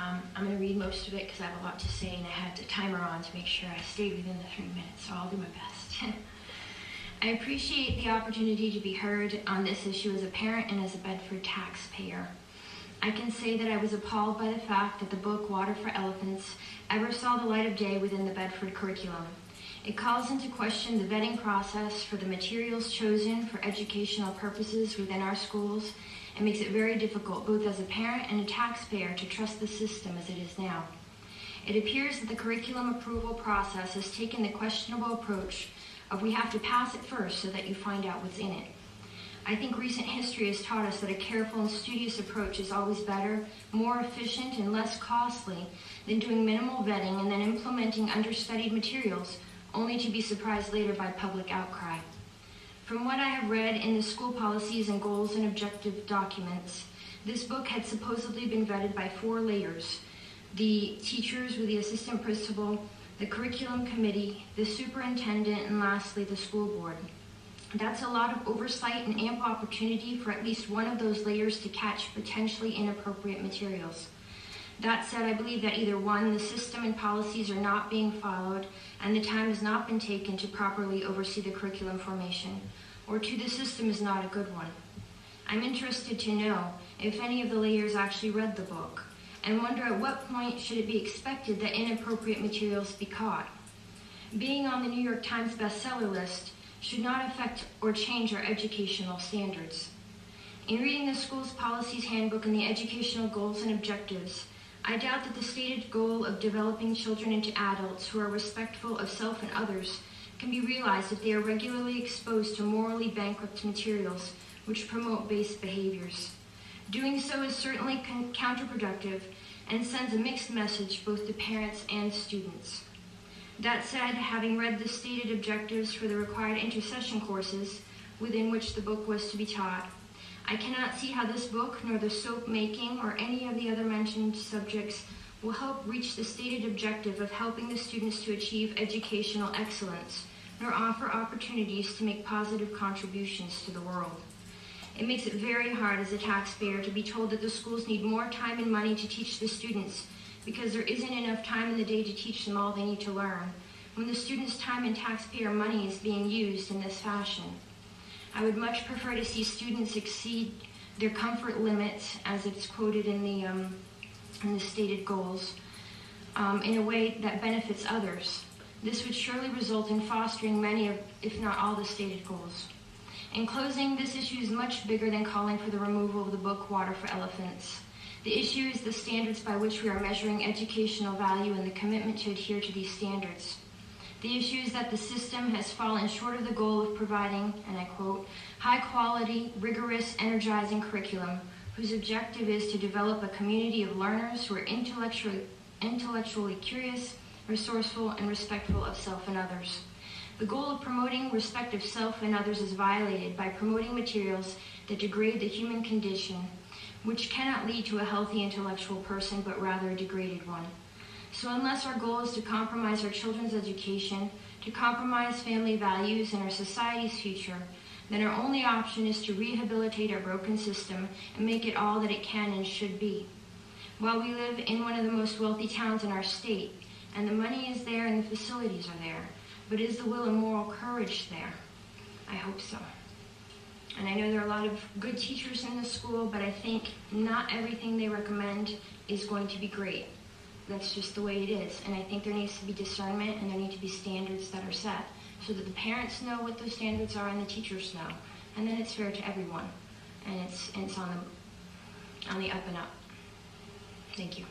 I'm going to read most of it because I have a lot to say, and I had the timer on to make sure I stayed within the 3 minutes, so I'll do my best. I appreciate the opportunity to be heard on this issue as a parent and as a Bedford taxpayer. I can say that I was appalled by the fact that the book Water for Elephants ever saw the light of day within the Bedford curriculum. It calls into question the vetting process for the materials chosen for educational purposes within our schools and makes it very difficult, both as a parent and a taxpayer, to trust the system as it is now. It appears that the curriculum approval process has taken the questionable approach of we have to pass it first so that you find out what's in it. I think recent history has taught us that a careful and studious approach is always better, more efficient, and less costly than doing minimal vetting and then implementing understudied materials only to be surprised later by public outcry. From what I have read in the school policies and goals and objective documents, this book had supposedly been vetted by 4 layers: the teachers with the assistant principal, the curriculum committee, the superintendent, and lastly, the school board. That's a lot of oversight and ample opportunity for at least one of those layers to catch potentially inappropriate materials. That said, I believe that either 1, the system and policies are not being followed and the time has not been taken to properly oversee the curriculum formation, or 2, the system is not a good one. I'm interested to know if any of the layers actually read the book, and wonder at what point should it be expected that inappropriate materials be caught. Being on the New York Times bestseller list should not affect or change our educational standards. In reading the school's policies handbook and the educational goals and objectives, I doubt that the stated goal of developing children into adults who are respectful of self and others can be realized if they are regularly exposed to morally bankrupt materials which promote base behaviors. Doing so is certainly counterproductive and sends a mixed message both to parents and students. That said, having read the stated objectives for the required intercession courses within which the book was to be taught, I cannot see how this book, nor the soap making, or any of the other mentioned subjects will help reach the stated objective of helping the students to achieve educational excellence, nor offer opportunities to make positive contributions to the world. It makes it very hard as a taxpayer to be told that the schools need more time and money to teach the students because there isn't enough time in the day to teach them all they need to learn, when the students' time and taxpayer money is being used in this fashion. I would much prefer to see students exceed their comfort limits, as it's quoted in the stated goals, in a way that benefits others. This would surely result in fostering many of, if not all, the stated goals. In closing, this issue is much bigger than calling for the removal of the book Water for Elephants. The issue is the standards by which we are measuring educational value and the commitment to adhere to these standards. The issue is that the system has fallen short of the goal of providing, and I quote, high-quality, rigorous, energizing curriculum whose objective is to develop a community of learners who are intellectually curious, resourceful, and respectful of self and others. The goal of promoting respect of self and others is violated by promoting materials that degrade the human condition, which cannot lead to a healthy intellectual person, but rather a degraded one. So unless our goal is to compromise our children's education, to compromise family values and our society's future, then our only option is to rehabilitate our broken system and make it all that it can and should be. While we live in one of the most wealthy towns in our state, and the money is there and the facilities are there, but is the will and moral courage there? I hope so. And I know there are a lot of good teachers in this school, but I think not everything they recommend is going to be great. That's just the way it is. And I think there needs to be discernment and there need to be standards that are set so that the parents know what those standards are and the teachers know. And then it's fair to everyone. And it's on the up and up. Thank you.